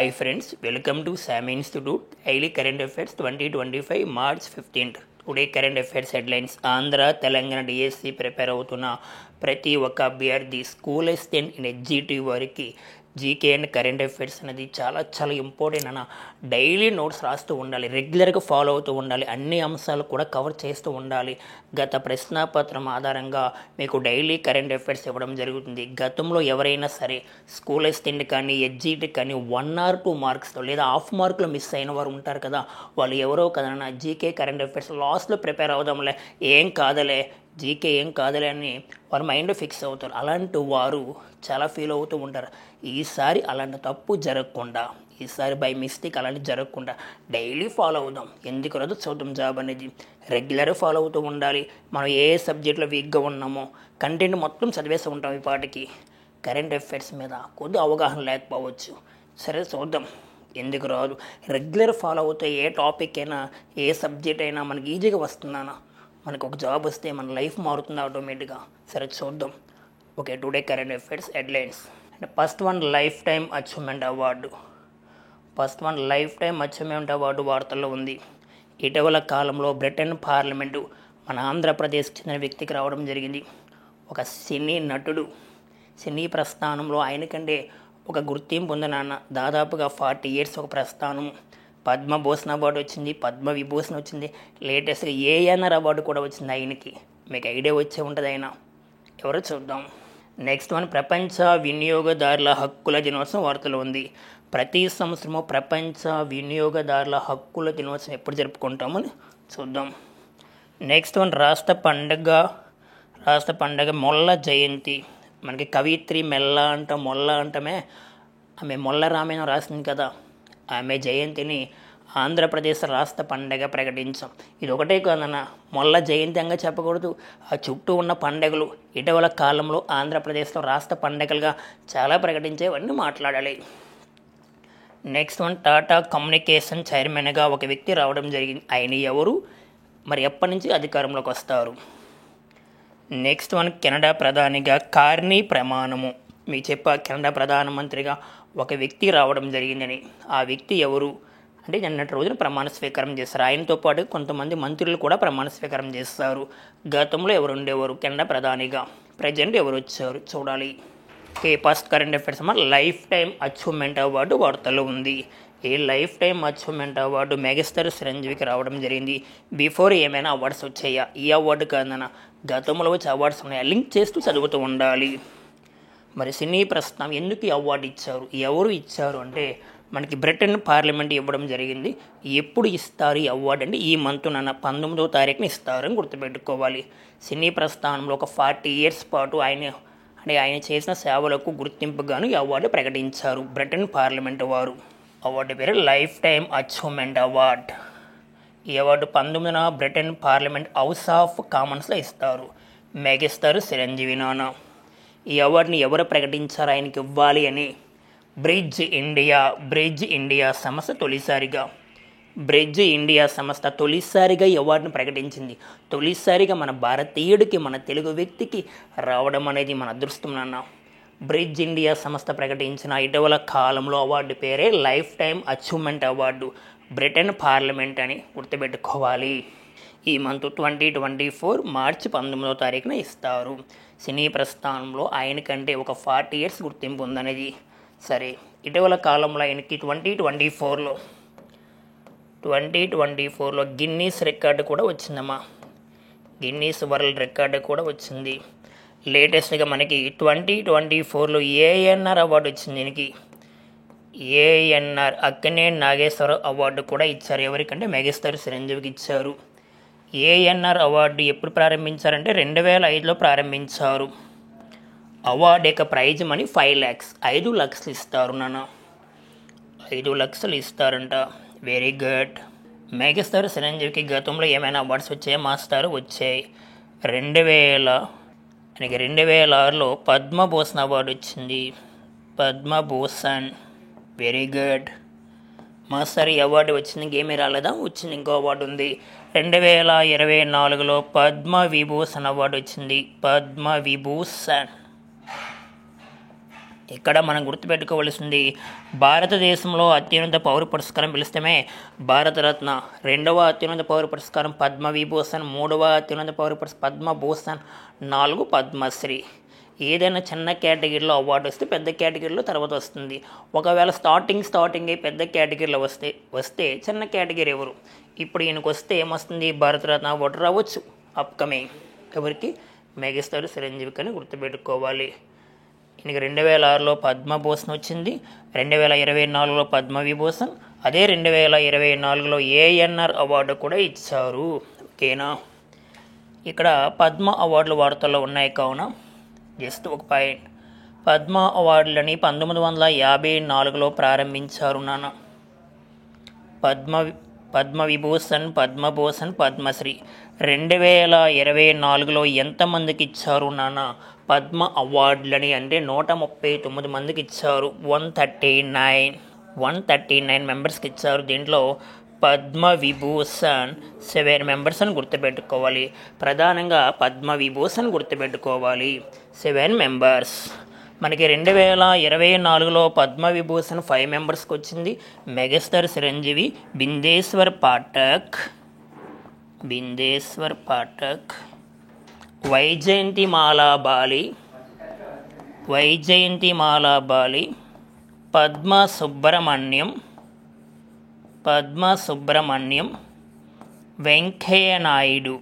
Hi friends, welcome to SAM Institute Daily Current Affairs 2025 March 15th. Today current affairs headlines. Andhra Telangana DSC prepare అవుతున్న ప్రతి ఒక్క అభ్యర్థి school assistant in executive వారికి GK and current affairs అనేది చాలా important అన్న. Daily notes రాస్తూ ఉండాలి, రెగ్యులర్గా ఫాలో అవుతూ ఉండాలి, అన్ని అంశాలు కూడా కవర్ చేస్తూ ఉండాలి. గత ప్రశ్నాపత్రం ఆధారంగా మీకు డైలీ కరెంట్ అఫైర్స్ ఇవ్వడం జరుగుతుంది. గతంలో ఎవరైనా సరే స్కూల్ అసిస్టెంట్ కానీ ఎగ్జిక్యూటివ్ కానీ 1 or 2 మార్క్స్తో లేదా హాఫ్ మార్కులు మిస్ అయిన వారు ఉంటారు కదా, వాళ్ళు ఎవరో కదన్నా జీకే కరెంట్ అఫైర్స్ లాస్ట్లో ప్రిపేర్ అవుదాంలే, ఏం కాదలే జీకే ఏం కాదులే అని వారి మైండ్ ఫిక్స్ అవుతారు. అలాంటి వారు చాలా ఫీల్ అవుతూ ఉంటారు. ఈసారి అలాంటి తప్పు జరగకుండా, ఈసారి బై మిస్టేక్ అలాంటి జరగకుండా డైలీ ఫాలో అవుదాం. ఎందుకు రాదు చూద్దాం జాబ్ అనేది. రెగ్యులర్గా ఫాలో అవుతూ ఉండాలి. మనం ఏ సబ్జెక్ట్లో వీక్గా ఉన్నామో కంటెంట్ మొత్తం చదివేస్తూ ఉంటాం. ఈ పాటికి కరెంట్ అఫైర్స్ మీద కొద్ది అవగాహన లేకపోవచ్చు. సరే చూద్దాం, ఎందుకు రాదు. రెగ్యులర్ ఫాలో అవుతే ఏ టాపిక్ అయినా ఏ సబ్జెక్ట్ అయినా మనకి ఈజీగా వస్తుందన్నా. మనకు ఒక జాబ్ వస్తే మన లైఫ్ మారుతుంది ఆటోమేటిక్గా. సరే చూద్దాం. Okay, today current affairs headlines. First one, life time achievement award. Life time achievement award వార్తల్లో ఉంది. ఇటీవల కాలంలో బ్రిటన్ పార్లమెంటు మన ఆంధ్రప్రదేశ్కి చెందిన వ్యక్తికి రావడం జరిగింది. ఒక సినీ నటుడు. సినీ ప్రస్థానంలో ఆయనకంటే ఒక గుర్తింపు ఉంది నాన్న. దాదాపుగా 40 years ఒక ప్రస్థానం. పద్మభూషణ్ అవార్డు వచ్చింది, పద్మ విభూషణ్ వచ్చింది, లేటెస్ట్గా ఏఎన్ఆర్ అవార్డు కూడా వచ్చింది ఆయనకి. మీకు ఐడియా వచ్చే ఉంటుంది ఆయన ఎవరో చూద్దాం. నెక్స్ట్ వన్, ప్రపంచ వినియోగదారుల హక్కుల దినోత్సవం వార్తలు ఉంది. ప్రతి సంవత్సరము ప్రపంచ వినియోగదారుల హక్కుల దినోత్సవం ఎప్పుడు జరుపుకుంటామని చూద్దాం. నెక్స్ట్ వన్, రాష్ట్ర పండగ మొల్ల జయంతి. మనకి కవిత్రి మొల్ల అంటమే ఆమె మొల్ల రామాయణం రాసింది కదా, ఆమె జయంతిని ఆంధ్రప్రదేశ్ రాష్ట్ర పండగ ప్రకటించాం. ఇది ఒకటే కాదన్న, మొల్ల జయంతి అంగా చెప్పకూడదు. ఆ చుట్టూ ఉన్న పండగలు ఇటీవల కాలంలో ఆంధ్రప్రదేశ్లో రాష్ట్ర పండగలుగా చాలా ప్రకటించేవన్నీ మాట్లాడాలి. నెక్స్ట్ వన్, టాటా కమ్యూనికేషన్ చైర్మన్గా ఒక వ్యక్తి రావడం జరిగింది. ఆయన ఎవరు, మరి ఎప్పటి నుంచి అధికారంలోకి వస్తారు? నెక్స్ట్ వన్, కెనడా ప్రధానిగా కార్నీ ప్రమాణము. మీకు చెప్పా, కెనడా ప్రధానమంత్రిగా ఒక వ్యక్తి రావడం జరిగిందని. ఆ వ్యక్తి ఎవరు అంటే నిన్నటి రోజున ప్రమాణ స్వీకారం చేస్తారు. ఆయనతో పాటు కొంతమంది మంత్రులు కూడా ప్రమాణ స్వీకారం చేస్తారు. గతంలో ఎవరు ఉండేవారు కెనడా ప్రధానిగా, ప్రజెంట్ ఎవరు వచ్చారు చూడాలి. First current affairs life time achievement award వార్తల్లో ఉంది. ఈ life time achievement award megastar చిరంజీవికి రావడం జరిగింది. బిఫోర్ ఏమైనా అవార్డ్స్ వచ్చాయా? ఈ అవార్డు కాదన్న, గతంలో వచ్చే అవార్డ్స్ ఉన్నాయా? లింక్ చేస్తూ చదువుతూ ఉండాలి. మరి సినీ ప్రస్థానం ఎందుకు ఈ అవార్డు ఇచ్చారు, ఎవరు ఇచ్చారు అంటే మనకి బ్రిటన్ పార్లమెంట్ ఇవ్వడం జరిగింది. ఎప్పుడు ఇస్తారు ఈ అవార్డు అంటే ఈ మంత్ 19వ తారీఖున ఇస్తారని గుర్తుపెట్టుకోవాలి. సినీ ప్రస్థానంలో ఒక 40 years పాటు ఆయన చేసిన సేవలకు గుర్తింపుగాను ఈ అవార్డు ప్రకటించారు బ్రిటన్ పార్లమెంట్ వారు. అవార్డు పేరు లైఫ్ టైమ్ అచీవ్మెంట్ అవార్డ్. ఈ అవార్డు 19న బ్రిటన్ పార్లమెంట్ హౌస్ ఆఫ్ కామన్స్లో ఇస్తారు. మెగాస్టార్ చిరంజీవి నాన్న. ఈ అవార్డుని ఎవరు ప్రకటించారు ఆయనకి ఇవ్వాలి అని? బ్రిడ్జ్ ఇండియా సంస్థ తొలిసారిగా ఈ అవార్డును ప్రకటించింది. తొలిసారిగా మన భారతీయుడికి, మన తెలుగు వ్యక్తికి రావడం అనేది మన అదృష్టం నాన్న. బ్రిడ్జ్ ఇండియా సంస్థ ప్రకటించిన ఇటీవల కాలంలో అవార్డు పేరే life time achievement award. Britain parliament అని గుర్తుపెట్టుకోవాలి. ఈ మంత్ 2024 మార్చి 19వ తారీఖున ఇస్తారు. సినీ ప్రస్థానంలో ఆయనకంటే ఒక 40 years గుర్తింపు ఉందనేది. సరే, ఇటీవల కాలంలో ఆయనకి 2024లో గిన్నీస్ రికార్డు కూడా వచ్చిందమ్మా. గిన్నీస్ వరల్డ్ రికార్డు కూడా వచ్చింది. లేటెస్ట్గా మనకి 2024లో ఏఎన్ఆర్ అవార్డు వచ్చింది. దీనికి ఏఎన్ఆర్ అక్కినేని నాగేశ్వర అవార్డు కూడా ఇచ్చారు. ఎవరికంటే మెగాస్టార్ చిరంజీవికి ఇచ్చారు. ఏఎన్ఆర్ అవార్డు ఎప్పుడు ప్రారంభించారంటే 2005లో ప్రారంభించారు. అవార్డు యొక్క ప్రైజ్ మనీ 5 lakhs, 5 లక్షలు ఇస్తారు నాన్న. 5 లక్షలు ఇస్తారంట. Very good. మెగాస్టార్ చిరంజీవికి గతంలో ఏమైనా అవార్డ్స్ వచ్చాయా మాస్టారు? వచ్చాయి. 2006లో పద్మభూషణ్ అవార్డు వచ్చింది. పద్మభూషణ్. Very good master. ఈ అవార్డు వచ్చింది, ఇంకేమీ రాలేదా? వచ్చింది, ఇంకో అవార్డు ఉంది. 2024లో పద్మవిభూషణ్ అవార్డు వచ్చింది. పద్మవిభూషణ్. ఇక్కడ మనం గుర్తుపెట్టుకోవలసింది భారతదేశంలో అత్యున్నత పౌర పురస్కారం పిలుస్తమే భారతరత్న, రెండవ అత్యున్నత పౌర పురస్కారం పద్మవిభూషణ్, మూడవ అత్యున్నత పౌర పురస్కారం పద్మభూషణ్, 4 పద్మశ్రీ. ఏదైనా చిన్న కేటగిరీలో అవార్డు వస్తే పెద్ద కేటగిరీలో తర్వాత వస్తుంది. ఒకవేళ స్టార్టింగ్ పెద్ద కేటగిరీలో వస్తే చిన్న కేటగిరీ ఎవరు? ఇప్పుడు ఈయనకు వస్తే ఏమొస్తుంది? భారతరత్న అవార్డు రావచ్చు అప్కమింగ్. ఎవరికి? మెగాస్టార్ చిరంజీవికి అని గుర్తుపెట్టుకోవాలి. ఈయనకి 2006లో పద్మభూషణ్ వచ్చింది, 2024లో పద్మవిభూషణ్, అదే 2024లో ఏఎన్ఆర్ అవార్డు కూడా ఇచ్చారు. ఓకేనా? ఇక్కడ పద్మ అవార్డులు వార్తల్లో ఉన్నాయి కావున జస్ట్ ఒక పాయింట్. పద్మ అవార్డులని 1954లో ప్రారంభించారు నాన్న. పద్మవిభూషణ్, పద్మభూషణ్, పద్మశ్రీ 2024లో ఎంతమందికి ఇచ్చారు నాన్న పద్మ అవార్డులని అంటే 139 మందికి ఇచ్చారు. 139 మెంబర్స్కి ఇచ్చారు. దీంట్లో పద్మవిభూషణ్ 7 మెంబర్స్ అని గుర్తుపెట్టుకోవాలి. ప్రధానంగా పద్మవిభూషణ్ గుర్తుపెట్టుకోవాలి, 7 మెంబర్స్. మనకి 2024లో పద్మవిభూషణ్ 5 మెంబర్స్కి వచ్చింది. మెగాస్టార్ చిరంజీవి, బిందేశ్వర్ పాఠక్, వైజయంతిమాలా బాలి, పద్మ సుబ్రహ్మణ్యం, వెంకయ్య నాయుడు.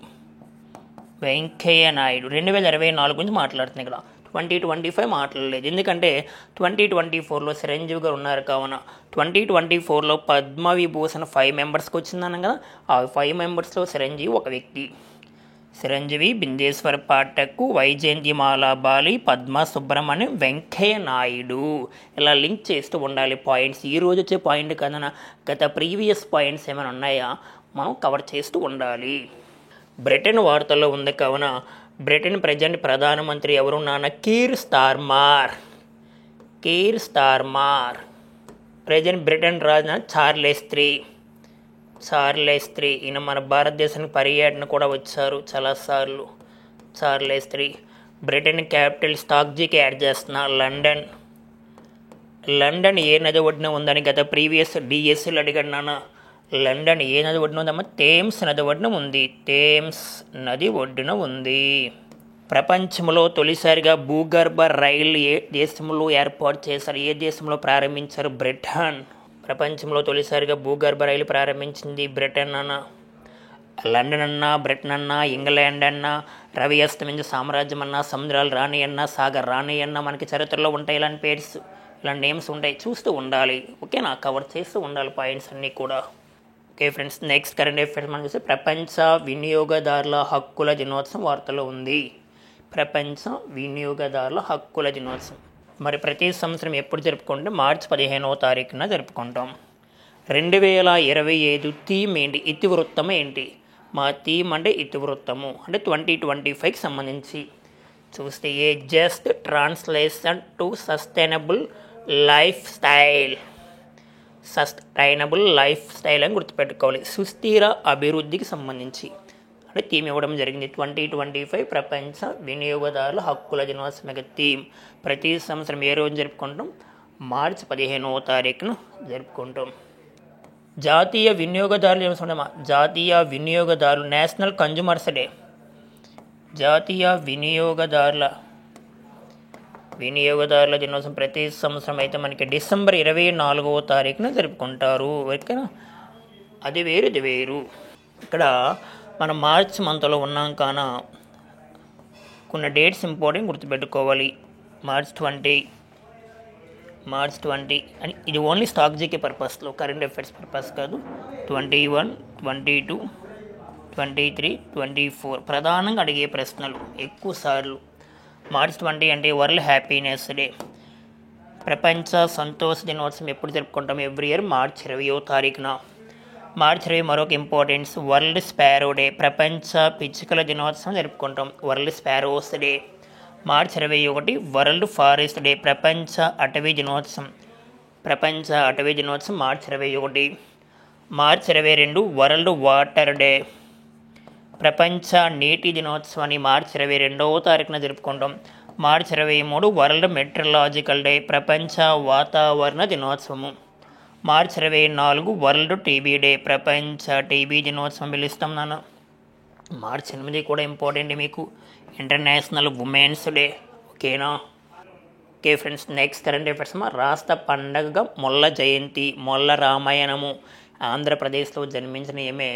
2024 గురించి మాట్లాడుతున్నాయి ఇక్కడ, 2025 మాట్లాడలేదు. ఎందుకంటే 2024లో చిరంజీవి గారు ఉన్నారు కావున. 2024లో పద్మవిభూషణ్ 5 మెంబర్స్కి వచ్చిందన్నాం కదా, ఆ 5 మెంబర్స్లో చిరంజీవి ఒక వ్యక్తి. చిరంజీవి, బిందేశ్వర్ పాఠక్, వైజయంతిమాలా బాలి, పద్మ సుబ్రహ్మణ్యం, వెంకయ్య నాయుడు. ఇలా లింక్ చేస్తూ ఉండాలి పాయింట్స్. ఈరోజు వచ్చే పాయింట్ కన్నా గత ప్రీవియస్ పాయింట్స్ ఏమైనా ఉన్నాయా మనం కవర్ చేస్తూ ఉండాలి. బ్రిటన్ వార్తల్లో ఉంది కావున బ్రిటన్ ప్రజెంట్ ప్రధానమంత్రి ఎవరు నాన్న? Keir Starmer. ప్రజెంట్ బ్రిటన్ రాజు చార్లెస్ త్రీ. ఈయన మన భారతదేశానికి పర్యటన కూడా వచ్చారు చాలాసార్లు. Charles three. బ్రిటన్ క్యాపిటల్ స్టాక్జీకి యాడ్ చేస్తున్న లండన్ ఏ నది ఒడ్డున ఉందని గత ప్రీవియస్ డిఎస్సీలు అడిగాడు నాన్న. లండన్ ఏ నది ఒడ్డున ఉందమ్మా? థేమ్స్ నది ఒడ్డున ఉంది. ప్రపంచంలో తొలిసారిగా భూగర్భ రైలు ఏ దేశంలో ఏర్పాటు చేశారు? ఏ దేశంలో ప్రారంభించారు? బ్రిటన్. ప్రపంచంలో తొలిసారిగా భూగర్భ రైలు ప్రారంభించింది బ్రిటన్ అన్న. లండన్ అన్నా, బ్రిటన్ అన్నా, ఇంగ్లాండ్ అన్నా, రవి అస్తమించే సామ్రాజ్యం అన్నా, సముద్రాలు రాణి అన్నా, సాగర్ రాణి అన్నా మనకి చరిత్రలో ఉంటాయి. ఇలాంటి పేర్స్, ఇలాంటి నేమ్స్ ఉంటాయి, చూస్తూ ఉండాలి. ఓకేనా? కవర్ చేస్తూ ఉండాలి పాయింట్స్ అన్నీ కూడా. Okay friends, next current affairs మనం చూస్తే ప్రపంచ వినియోగదారుల హక్కుల దినోత్సవం వార్తలో ఉంది. ప్రపంచ వినియోగదారుల హక్కుల దినోత్సవం మరి ప్రతి సంవత్సరం ఎప్పుడు జరుపుకుంటే మార్చి 15వ తారీఖున జరుపుకుంటాం. 2025 థీమ్ ఏంటి? ఇతివృత్తం ఏంటి? మా థీమ్ అంటే ఇతివృత్తము, అంటే 2025కి సంబంధించి చూస్తే ఏ just translation to sustainable life style అని గుర్తుపెట్టుకోవాలి. సుస్థిర అభివృద్ధికి సంబంధించి అంటే థీమ్ ఇవ్వడం జరిగింది. 2025 ప్రపంచ వినియోగదారుల హక్కుల దినోత్సవం థీమ్. ప్రతి సంవత్సరం ఏ రోజు జరుపుకుంటాం? మార్చి 15వ తారీఖున జరుపుకుంటాం. జాతీయ వినియోగదారుల దినోత్సవం, జాతీయ వినియోగదారులు నేషనల్ కన్జ్యూమర్స్ డే. జాతీయ వినియోగదారుల దినోత్సవం ప్రతి సంవత్సరం అయితే మనకి డిసెంబర్ 24వ తారీఖున జరుపుకుంటారు. ఓకేనా? అది వేరు, ఇది వేరు. ఇక్కడ మనం మార్చ్ మంత్లో ఉన్నాం కాన కొన్ని డేట్స్ ఇంపార్టెంట్ గుర్తుపెట్టుకోవాలి. మార్చ్ 20 అని ఇది ఓన్లీ స్టాక్ జీకే పర్పస్లో, కరెంట్ అఫైర్స్ పర్పస్ కాదు. 21, 22, 23, 24 ప్రధానంగా అడిగే ప్రశ్నలు ఎక్కువ సార్లు. మార్చ్ 20 అంటే వరల్డ్ హ్యాపీనెస్ డే. ప్రపంచ సంతోష దినోత్సవం ఎప్పుడు జరుపుకుంటాం? ఎవ్రీ ఇయర్ మార్చి 20వ తారీఖున. మార్చి 20 మరొక ఇంపార్టెన్స్ వరల్డ్ స్పారో డే. ప్రపంచ పిచ్చుకల దినోత్సవం జరుపుకుంటాం, వరల్డ్ స్పారోస్ డే. మార్చి 21 వరల్డ్ ఫారెస్ట్ డే. ప్రపంచ అటవీ దినోత్సవం మార్చి 21. మార్చి 22 వరల్డ్ వాటర్ డే. ప్రపంచ నీటి దినోత్సవాన్ని మార్చి 22వ తారీఖున జరుపుకుంటాం. మార్చి 23 వరల్డ్ మెట్రలాజికల్ డే, ప్రపంచ వాతావరణ దినోత్సవము. మార్చి 24 వరల్డ్ టీబీ డే, ప్రపంచ టీబీ దినోత్సవం పిలుస్తాం నాన్న. మార్చి 8 కూడా ఇంపార్టెంట్ మీకు, ఇంటర్నేషనల్ ఉమెన్స్ డే. ఓకేనా? Okay friends, next current affairs రాష్ట్ర పండగగా మొల్ల జయంతి, మొల్ల రామాయణము. ఆంధ్రప్రదేశ్లో జన్మించిన ఈమె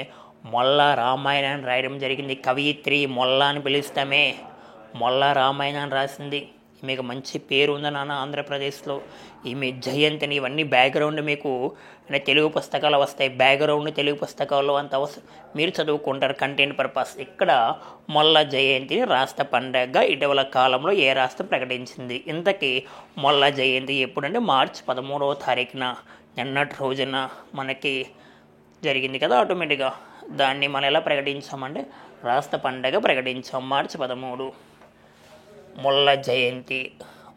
మొల్ల రామాయణాన్ని రాయడం జరిగింది. కవయిత్రి మొల్ల అని పిలుస్తామే, మొల్ల రామాయణాన్ని రాసింది. ఈమెకు మంచి పేరు ఉంది నాన్న ఆంధ్రప్రదేశ్లో. ఈమె జయంతిని ఇవన్నీ బ్యాక్గ్రౌండ్ మీకు అంటే తెలుగు పుస్తకాలు వస్తాయి, బ్యాక్గ్రౌండ్ తెలుగు పుస్తకాల్లో అంత మీరు చదువుకుంటారు కంటెంట్ పర్పస్. ఇక్కడ మొల్ల జయంతిని రాష్ట్ర పండగగా ఇటీవల కాలంలో ఏ రాష్ట్రం ప్రకటించింది? ఇంతకీ మొల్ల జయంతి ఎప్పుడంటే మార్చి 13వ తారీఖున, నిన్నటి రోజున మనకి జరిగింది కదా ఆటోమేటిక్గా. దాన్ని మనం ఎలా ప్రకటించామంటే రాష్ట్ర పండగ ప్రకటించాం మార్చి 13. మొల్ల జయంతి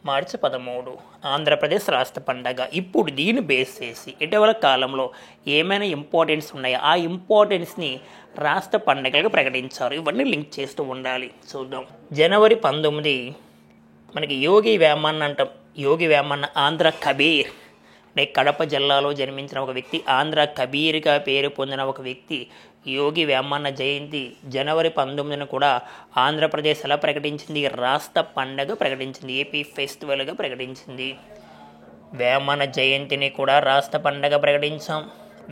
మార్చి 13 ఆంధ్రప్రదేశ్ రాష్ట్ర పండగ. ఇప్పుడు దీన్ని బేస్ చేసి ఇటీవల కాలంలో ఏమైనా ఇంపార్టెన్స్ ఉన్నాయో ఆ ఇంపార్టెన్స్ని రాష్ట్ర పండగలుగా ప్రకటించారు. ఇవన్నీ లింక్ చేస్తూ ఉండాలి. చూద్దాం. జనవరి 19 మనకి యోగి వేమన్న అంటాం. యోగి వేమన్న ఆంధ్ర కబీర్ అంటే కడప జిల్లాలో జన్మించిన ఒక వ్యక్తి, ఆంధ్ర కబీర్గా పేరు పొందిన ఒక వ్యక్తి యోగి వేమన్న జయంతి జనవరి 19 కూడా ఆంధ్రప్రదేశ్ ఎలా ప్రకటించింది? రాష్ట్ర పండగ ప్రకటించింది, ఏపీ ఫెస్టివల్గా ప్రకటించింది. వేమన జయంతిని కూడా రాష్ట్ర పండగ ప్రకటించాం.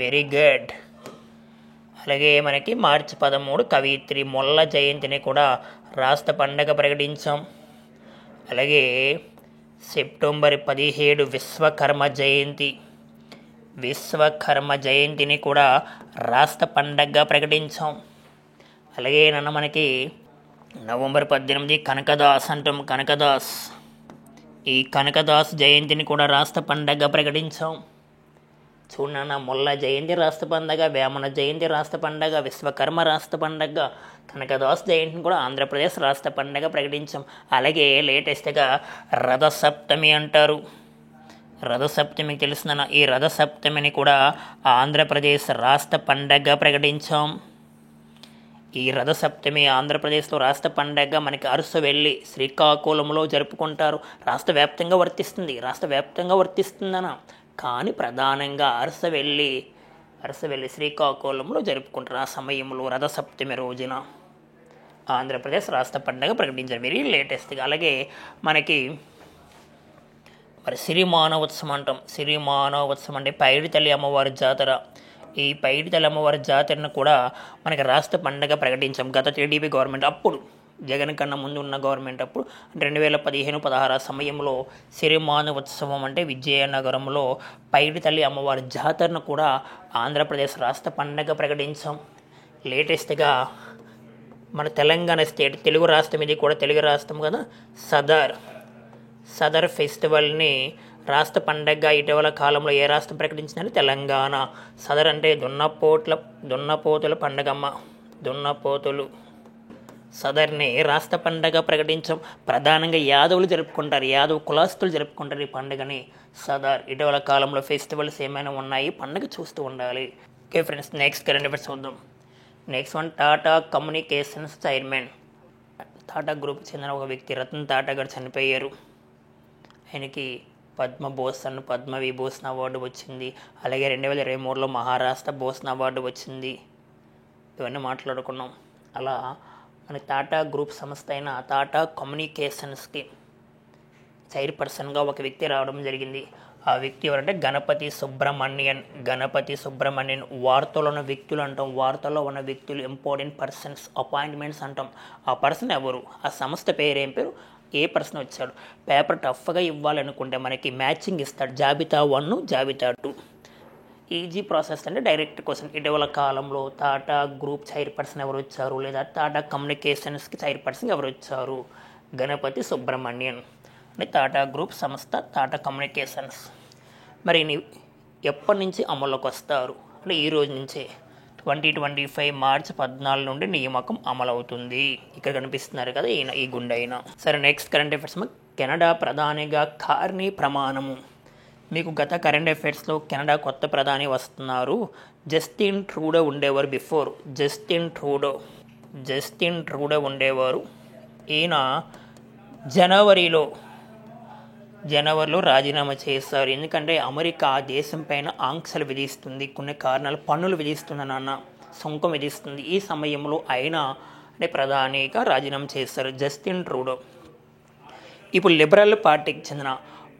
Very good. అలాగే మనకి మార్చి 13 కవయిత్రి మొల్ల జయంతిని కూడా రాష్ట్ర పండగ ప్రకటించాం. అలాగే సెప్టెంబర్ 17 విశ్వకర్మ జయంతి, విశ్వకర్మ జయంతిని కూడా రాష్ట్ర పండగగా ప్రకటించాం. అలాగే నన్ను మనకి నవంబర్ 18 కనకదాస్ అంటాం, కనకదాస్. ఈ కనకదాస్ జయంతిని కూడా రాష్ట్ర పండగగా ప్రకటించాం. చూడన్న, మొల్ల జయంతి రాష్ట్ర పండగ, వేమన జయంతి రాష్ట్ర పండగ, విశ్వకర్మ రాష్ట్ర పండగ, కనకదాస్ జయంతిని కూడా ఆంధ్రప్రదేశ్ రాష్ట్ర పండగ ప్రకటించాం. అలాగే లేటెస్ట్గా రథసప్తమి అంటారు. రథసప్తమి తెలుస్తుందన్న. ఈ రథసప్తమిని కూడా ఆంధ్రప్రదేశ్ రాష్ట్ర పండగగా ప్రకటించాం. ఈ రథసప్తమి ఆంధ్రప్రదేశ్లో రాష్ట్ర పండగగా మనకి అరసవెల్లి శ్రీకాకుళంలో జరుపుకుంటారు. రాష్ట్ర వ్యాప్తంగా వర్తిస్తుందన్న. కానీ ప్రధానంగా అరసవెల్లి శ్రీకాకుళంలో జరుపుకుంటారు. ఆ సమయంలో రథసప్తమి రోజున ఆంధ్రప్రదేశ్ రాష్ట్ర పండగ ప్రకటించారు. వెరీ లేటెస్ట్గా. అలాగే మనకి మరి సిరిమానోత్సవం అంటాం. సిరిమానోత్సవం అంటే పైడి తల్లి అమ్మవారి జాతర. ఈ పైడి తల్లి అమ్మవారి జాతరను కూడా మనకి రాష్ట్ర పండగ ప్రకటించాం. గత టీడీపీ గవర్నమెంట్, అప్పుడు జగన్ కన్నా ముందు ఉన్న గవర్నమెంట్, అప్పుడు 2015-16 సమయంలో సిరిమానోత్సవం అంటే విజయనగరంలో పైడి తల్లి అమ్మవారి జాతరను కూడా ఆంధ్రప్రదేశ్ రాష్ట్ర పండగ ప్రకటించాం. లేటెస్ట్గా మన తెలంగాణ స్టేట్, తెలుగు రాష్ట్రం, ఇది కూడా తెలుగు రాష్ట్రం కదా, సదర్ ఫెస్టివల్ని రాష్ట్ర పండగగా ఇటీవల కాలంలో ఏ రాష్ట్రం ప్రకటించిందని తెలంగాణ. సదర్ అంటే దున్నపోతుల పండగమ్మ, దున్నపోతులు. సదర్ని రాష్ట్ర పండగ ప్రకటించాం. ప్రధానంగా యాదవులు జరుపుకుంటారు, యాదవ్ కులాస్తులు జరుపుకుంటారు ఈ పండుగని. సదర్. ఇటీవల కాలంలో ఫెస్టివల్స్ ఏమైనా ఉన్నాయి, పండుగ చూస్తూ ఉండాలి. Okay friends, next current affairs చూద్దాం. Next one, Tata Communications chairman, Tata group చెందిన ఒక వ్యక్తి రతన్ టాటా గారు చనిపోయారు. ఆయనకి పద్మవిభూషణ్ అవార్డు వచ్చింది. అలాగే 2023లో మహారాష్ట్ర భూషణ్ అవార్డు వచ్చింది. ఇవన్నీ మాట్లాడుకున్నాం. అలా మన టాటా గ్రూప్ సంస్థ అయిన టాటా కమ్యూనికేషన్స్కి చైర్పర్సన్గా ఒక వ్యక్తి రావడం జరిగింది. ఆ వ్యక్తి ఎవరంటే గణపతి సుబ్రహ్మణ్యన్. వార్తలో ఉన్న వ్యక్తులు అంటాం, వార్తల్లో ఉన్న వ్యక్తులు, ఇంపార్టెంట్ పర్సన్స్, అపాయింట్మెంట్స్ అంటాం. ఆ పర్సన్ ఎవరు, ఆ సంస్థ పేరు ఏం పేరు, ఏ పర్సన్ వచ్చాడు. పేపర్ టఫ్గా ఇవ్వాలనుకుంటే మనకి మ్యాచింగ్ ఇస్తాడు, జాబితా 1, జాబితా 2. ఈజీ ప్రాసెస్ అంటే డైరెక్ట్ క్వశ్చన్. ఇటీవల కాలంలో టాటా గ్రూప్ చైర్పర్సన్ ఎవరు వచ్చారు, లేదా టాటా కమ్యూనికేషన్స్కి చైర్పర్సన్ ఎవరు వచ్చారు? గణపతి సుబ్రహ్మణ్యన్. అంటే టాటా గ్రూప్ సంస్థ, టాటా కమ్యూనికేషన్స్. మరి ఎప్పటి నుంచి అమల్లోకి వస్తారు అంటే ఈ రోజు నుంచే 2025 మార్చి 14 నుండి నియామకం అమలవుతుంది. ఇక్కడ కనిపిస్తున్నారు కదా ఈ గుండె అయినా. సరే, నెక్స్ట్ కరెంట్ అఫైర్స్. కెనడా ప్రధానిగా కార్నీ ప్రమాణము. మీకు గత కరెంట్ అఫైర్స్లో కెనడా కొత్త ప్రధాని వస్తున్నారు. జస్టిన్ ట్రూడో ఉండేవారు బిఫోర్. జస్టిన్ ట్రూడో ఉండేవారు. ఈయన జనవరిలో రాజీనామా చేస్తారు. ఎందుకంటే అమెరికా ఆ దేశం పైన ఆంక్షలు విధిస్తుంది, కొన్ని కారణాలు పన్నులు విధిస్తుంది, సుంకం విధిస్తుంది. ఈ సమయంలో ఆయన అంటే ప్రధానిగా రాజీనామా చేస్తారు జస్టిన్ ట్రూడో. ఇప్పుడు లిబరల్ పార్టీకి చెందిన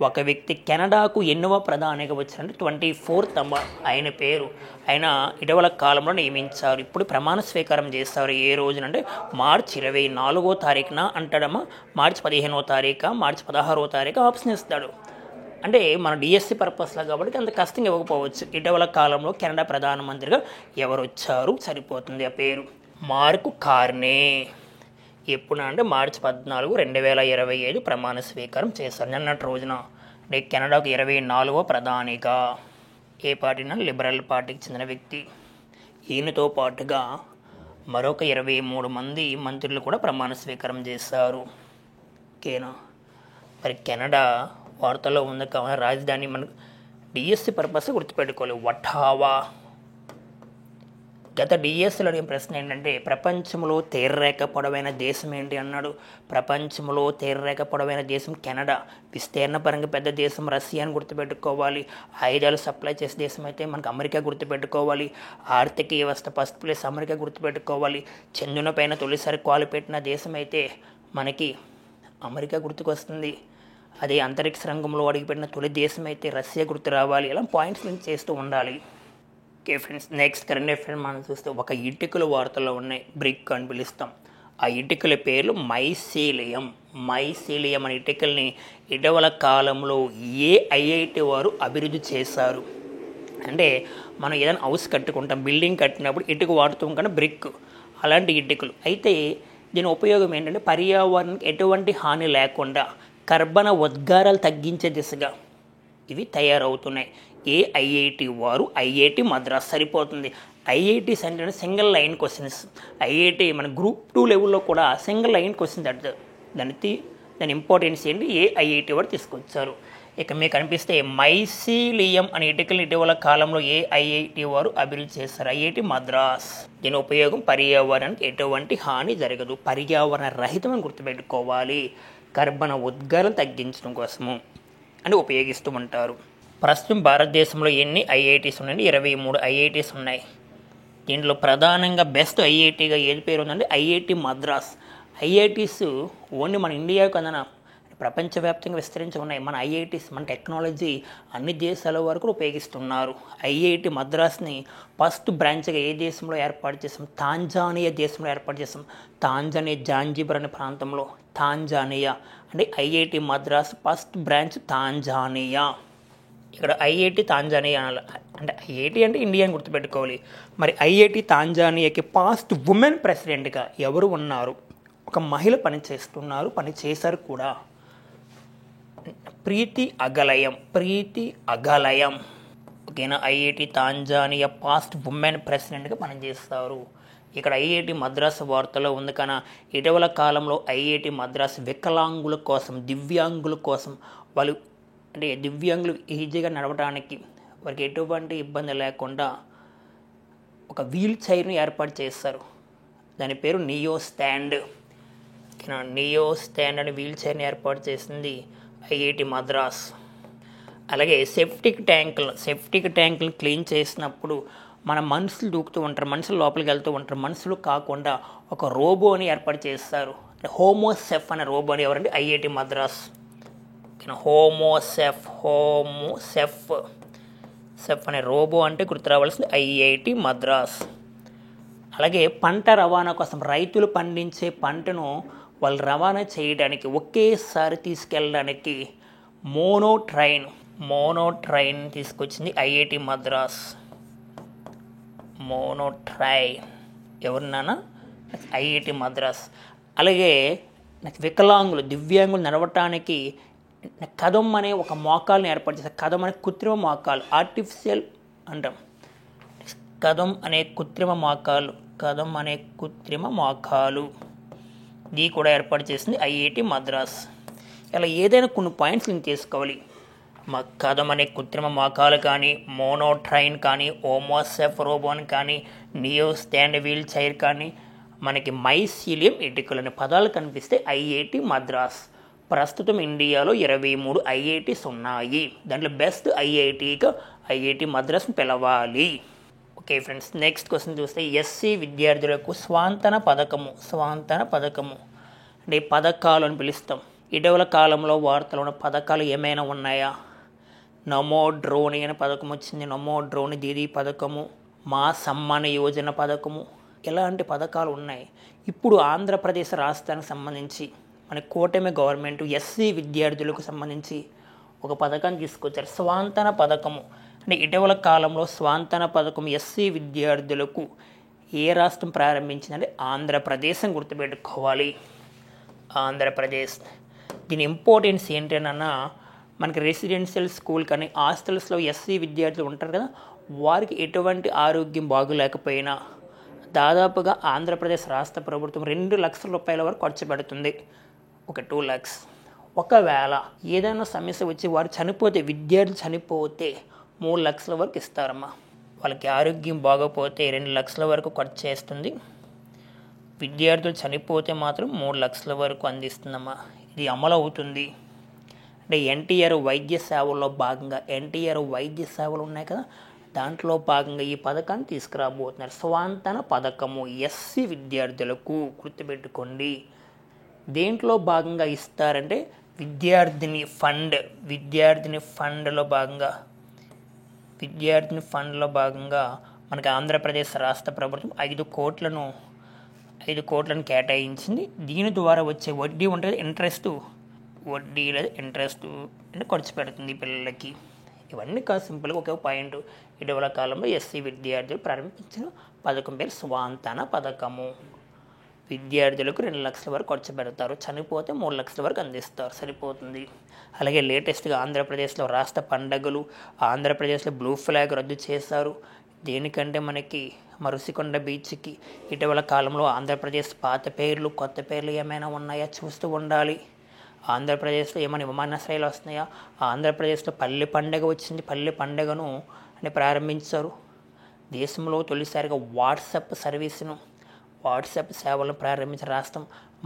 ఒక వ్యక్తి కెనడాకు ఎన్నవ ప్రధానిగా వచ్చారంటే 24th ఆయన ఇటీవల కాలంలో నియమించారు. ఇప్పుడు ప్రమాణ స్వీకారం చేస్తారు. ఏ రోజునంటే మార్చి 24వ తారీఖున అంటాడమ్మా, మార్చి 15వ తారీఖు, మార్చి 16వ తారీఖు ఆప్షన్ ఇస్తాడు. అంటే మన డిఎస్సి పర్పస్లో కాబట్టి అంత కష్టంగా ఇవ్వకపోవచ్చు. ఇటీవల కాలంలో కెనడా ప్రధానమంత్రిగా ఎవరు వచ్చారు సరిపోతుంది ఆ పేరు, మార్క్ కార్నే. ఎప్పుడు అంటే మార్చి 14, 2025 ప్రమాణ స్వీకారం చేశారు. నిన్నటి రోజున అంటే కెనడాకు 24వ ప్రధానిగా. ఏ పార్టీనా? లిబరల్ పార్టీకి చెందిన వ్యక్తి. ఈయనతో పాటుగా మరొక 23 మంది మంత్రులు కూడా ప్రమాణ స్వీకారం చేశారు. ఓకేనా? మరి కెనడా వార్తల్లో ఉంది కావున రాజధాని మనకు డిఎస్సి పర్పస్ గుర్తుపెట్టుకోవాలి, వటావా. గత డిఎస్సిలో అడిగిన ప్రశ్న ఏంటంటే ప్రపంచంలో తీరరేఖ పొడవైన దేశం ఏంటి అన్నాడు. ప్రపంచంలో తీరరేఖ పొడవైన దేశం కెనడా. విస్తీర్ణ పరంగా పెద్ద దేశం రష్యా అని గుర్తుపెట్టుకోవాలి. ఆయుధాలు సప్లై చేసే దేశం అయితే మనకు అమెరికా గుర్తుపెట్టుకోవాలి. ఆర్థిక వ్యవస్థ ఫస్ట్ ప్లేస్ అమెరికా గుర్తుపెట్టుకోవాలి. చంద్రుని పైన తొలిసారి కాలు పెట్టిన దేశం అయితే మనకి అమెరికా గుర్తుకొస్తుంది. అదే అంతరిక్ష రంగంలో అడిగిపెట్టిన తొలి దేశం అయితే రష్యా గుర్తు రావాలి. ఇలా పాయింట్స్ లింక్ చేస్తూ ఉండాలి. Okay friends, next current affairs మనం చూస్తే ఒక ఇటుకలు వార్తల్లో ఉన్నాయి, బ్రిక్ అని పిలుస్తాం. ఆ ఇటుకల పేర్లు మైసీలియం అనే ఇటుకల్ని ఇటీవల కాలంలో ఐఐటి వారు అభివృద్ధి చేశారు. అంటే మనం ఏదైనా హౌస్ కట్టుకుంటాం, బిల్డింగ్ కట్టినప్పుడు ఇటుక వాడుతూ కన్నా బ్రిక్, అలాంటి ఇటుకలు. అయితే దీని ఉపయోగం ఏంటంటే పర్యావరణానికి ఎటువంటి హాని లేకుండా కర్బన ఉద్గారాలు తగ్గించే దిశగా ఇవి తయారవుతున్నాయి. ఐఐటి వారు, ఐఐటి మద్రాస్ సరిపోతుంది. ఐఐటీస్ అంటే సింగిల్ లైన్ క్వశ్చన్స్. ఐఐటి మన గ్రూప్ 2 లెవెల్లో కూడా సింగిల్ లైన్ క్వశ్చన్స్ అడుగుతారు. దాని ఇంపార్టెన్స్ ఏంటి ఐఐటి వారు తీసుకొచ్చారు. ఇక మీకు అనిపిస్తే మైసీలియం అనే ఇటుకలు ఇటీవల కాలంలో ఐఐటి వారు అభివృద్ధి చేస్తారు, ఐఐటి మద్రాస్. దీని ఉపయోగం పర్యావరణానికి ఎటువంటి హాని జరగదు, పర్యావరణ రహితం అని గుర్తుపెట్టుకోవాలి. కర్బన ఉద్గారాలు తగ్గించడం కోసము అని ఉపయోగిస్తూ ఉంటారు. ప్రస్తుతం భారతదేశంలో ఎన్ని ఐఐటీస్ ఉన్నాయండి? 23 ఐఐటీస్ ఉన్నాయి. దీంట్లో ప్రధానంగా బెస్ట్ ఐఐటీగా ఏది పేరు ఉందంటే ఐఐటి మద్రాస్. ఐఐటీస్ ఓన్లీ మన ఇండియా కన్నా ప్రపంచవ్యాప్తంగా విస్తరించి ఉన్నాయి. మన ఐఐటీస్, మన టెక్నాలజీ అన్ని దేశాల వరకు ఉపయోగిస్తున్నారు. ఐఐటి మద్రాస్ని ఫస్ట్ బ్రాంచ్గా ఏ దేశంలో ఏర్పాటు చేసాం? తాంజానియా దేశంలో ఏర్పాటు చేసాం. తాంజానియా జాంజిబర్ అనే ప్రాంతంలో, తాంజానియా అంటే IIT Madras first branch Tanzania. ఇక్కడ ఐఐటి తాంజానియా అంటే ఐఐటి అంటే ఇండియా అని గుర్తుపెట్టుకోవాలి. మరి ఐఐటి తాంజానియాకి పాస్ట్ ఉమెన్ ప్రెసిడెంట్గా ఎవరు ఉన్నారు? ఒక మహిళ పనిచేశారు కూడా. ప్రీతి అగలయం. ఓకేనా? ఐఐటి తాంజానియా పాస్ట్ ఉమెన్ ప్రెసిడెంట్గా పనిచేస్తారు. ఇక్కడ ఐఐటి మద్రాస్ వార్తలో ఉంది. కానీ ఇటీవల కాలంలో ఐఐటి మద్రాస్ వికలాంగుల కోసం, దివ్యాంగుల కోసం, వాళ్ళు అంటే దివ్యాంగులు ఈజీగా నడవడానికి, వారికి ఎటువంటి ఇబ్బంది లేకుండా ఒక వీల్ చైర్ని ఏర్పాటు చేస్తారు. దాని పేరు నియో స్టాండ్ అనే వీల్ చైర్ని ఏర్పాటు చేసింది ఐఐటి మద్రాస్. అలాగే సెప్టిక్ ట్యాంకులు క్లీన్ చేసినప్పుడు మన మనుషులు దూకుతూ ఉంటారు, మనుషులు లోపలికి వెళ్తూ ఉంటారు. మనుషులు కాకుండా ఒక రోబోని ఏర్పాటు చేస్తారు. హోమోసెఫ్ అనే రోబోని ఎవరంటే ఐఐటి మద్రాస్. హోమోసెఫ్ అనే రోబో అంటే గుర్తు రావాల్సింది ఐఐటి మద్రాస్. అలాగే పంట రవాణా కోసం రైతులు పండించే పంటను వాళ్ళు రవాణా చేయడానికి, ఒకేసారి తీసుకెళ్ళడానికి మోనోట్రైన్ తీసుకొచ్చింది ఐఐటి మద్రాస్. ఎవరినానా? ఐఐటి మద్రాస్. అలాగే వికలాంగులు, దివ్యాంగులు నడవటానికి కదం అనే ఒక మోకాలను ఏర్పాటు చేస్తారు. కదం అనే కృత్రిమ మోకాలు, ఆర్టిఫిషియల్ అంటాం. కదం అనే కృత్రిమ మోకాలు ఇది కూడా ఏర్పాటు చేసింది ఐఐటి మద్రాస్. ఇలా ఏదైనా కొన్ని పాయింట్స్ నేను తీసుకోవాలి. కదం అనే కృత్రిమ మోకాలు కానీ, మోనోట్రైన్ కానీ, హోమోసెఫ్ రోబోన్ కానీ, నియో స్టాండ్ వీల్ చైర్ కానీ, మనకి మైసీలియం ఇటుకలు అనే పదాలు కనిపిస్తే ఐఐటి మద్రాస్. ప్రస్తుతం ఇండియాలో 23 ఐఐటీస్ ఉన్నాయి. దాంట్లో బెస్ట్ ఐఐటీగా ఐఐటి మద్రాస్ని పిలవాలి. ఓకే ఫ్రెండ్స్, నెక్స్ట్ క్వశ్చన్ చూస్తే ఎస్సీ విద్యార్థులకు స్వాంతన పథకము అంటే పథకాలు అని పిలుస్తాం. ఇటీవల కాలంలో వార్తలు ఉన్న పథకాలు ఏమైనా ఉన్నాయా? నమో డ్రోన్ అనే పథకం వచ్చింది, నమో డ్రోన్ దీదీ పథకము, మా సమ్మాన యోజన పథకము, ఇలాంటి పథకాలు ఉన్నాయి. ఇప్పుడు ఆంధ్రప్రదేశ్ రాష్ట్రానికి సంబంధించి మన కూటమి గవర్నమెంట్ ఎస్సీ విద్యార్థులకు సంబంధించి ఒక పథకాన్ని తీసుకొచ్చారు, స్వాంతన పథకము. అంటే ఇటీవల కాలంలో స్వాంతన పథకం ఎస్సీ విద్యార్థులకు ఏ రాష్ట్రం ప్రారంభించిందంటే ఆంధ్రప్రదేశ్ అని గుర్తుపెట్టుకోవాలి. ఆంధ్రప్రదేశ్. దీని ఇంపార్టెన్స్ ఏంటన్నా, మనకి రెసిడెన్షియల్ స్కూల్ కానీ హాస్టల్స్లో ఎస్సీ విద్యార్థులు ఉంటారు కదా, వారికి ఎటువంటి ఆరోగ్యం బాగోలేకపోయినా దాదాపుగా ఆంధ్రప్రదేశ్ రాష్ట్ర ప్రభుత్వం 2 లక్షల రూపాయల వరకు ఖర్చు పెడుతుంది. ఒక 2 lakhs. ఒకవేళ ఏదైనా సమస్య వచ్చి వారు చనిపోతే, విద్యార్థులు చనిపోతే 3 లక్షల వరకు ఇస్తారమ్మా. వాళ్ళకి ఆరోగ్యం బాగోపోతే 2 లక్షల వరకు ఖర్చు చేస్తుంది. విద్యార్థులు చనిపోతే మాత్రం 3 లక్షల వరకు అందిస్తుందమ్మా. ఇది అమలు అవుతుంది. అంటే ఎన్టీఆర్ వైద్య సేవల్లో భాగంగా, ఎన్టీఆర్ వైద్య సేవలు ఉన్నాయి కదా, దాంట్లో భాగంగా ఈ పథకాన్ని తీసుకురాబోతున్నారు. స్వాంతన పథకము ఎస్సీ విద్యార్థులకు, గుర్తుపెట్టుకోండి. దేంట్లో భాగంగా ఇస్తారంటే విద్యార్థిని ఫండ్లో భాగంగా మనకి ఆంధ్రప్రదేశ్ రాష్ట్ర ప్రభుత్వం 5 కోట్లను కేటాయించింది. దీని ద్వారా వచ్చే వడ్డీ ఉంటుంది, వడ్డీ లేదా ఇంట్రెస్ట్ అంటే ఖర్చు పెడుతుంది పిల్లలకి. ఇవన్నీ కాదు, సింపుల్గా ఒక పాయింట్. ఇటీవల కాలంలో ఎస్సీ విద్యార్థులు ప్రారంభించిన పథకం పేరు స్వాంతన పథకము. విద్యార్థులకు 2 లక్షల వరకు ఖర్చు పెడతారు, చనిపోతే 3 లక్షల వరకు అందిస్తారు, సరిపోతుంది. అలాగే లేటెస్ట్గా ఆంధ్రప్రదేశ్లో రాష్ట్ర పండగలు, ఆంధ్రప్రదేశ్లో బ్లూ ఫ్లాగ్ రద్దు చేశారు. దేనికంటే మనకి మరుసికొండ బీచ్కి ఇటీవల కాలంలో ఆంధ్రప్రదేశ్ పాత పేర్లు, కొత్త పేర్లు ఏమైనా ఉన్నాయా చూస్తూ ఉండాలి. ఆంధ్రప్రదేశ్లో ఏమైనా విమానాశ్రయాలు వస్తున్నాయా? ఆంధ్రప్రదేశ్లో పల్లె పండుగ వచ్చింది, పల్లె పండుగను అని ప్రారంభించారు. దేశంలో తొలిసారిగా వాట్సాప్ సేవలను ప్రారంభించిన రాష్ట్రం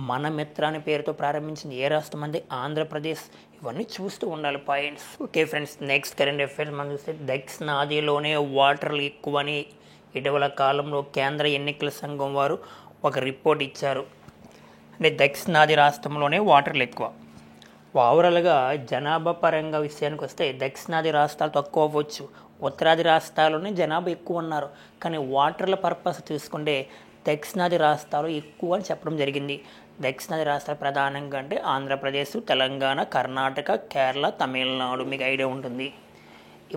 మన మిత్ర అనే పేరుతో ప్రారంభించింది ఏ రాష్ట్రం అంటే ఆంధ్రప్రదేశ్. ఇవన్నీ చూస్తూ ఉండాలి points. Okay friends, next current affairs మనం చూస్తే దక్షిణాదిలోనే వాటర్లు ఎక్కువని ఇటీవల కాలంలో కేంద్ర ఎన్నికల సంఘం వారు ఒక రిపోర్ట్ ఇచ్చారు. అంటే దక్షిణాది రాష్ట్రంలోనే వాటర్లు ఎక్కువ. ఓవరాల్గా జనాభా పరంగా విషయానికి వస్తే దక్షిణాది రాష్ట్రాలు తక్కువ అవ్వచ్చు, ఉత్తరాది రాష్ట్రాల్లోనే జనాభా ఎక్కువ ఉన్నారు. కానీ వాటర్ల పర్పస్ చూసుకుంటే దక్షిణాది రాష్ట్రాలు ఎక్కువ అని చెప్పడం జరిగింది. దక్షిణాది రాష్ట్రాలు ప్రధానంగా అంటే ఆంధ్రప్రదేశ్, తెలంగాణ, కర్ణాటక, కేరళ, తమిళనాడు, మీకు ఐడియా ఉంటుంది.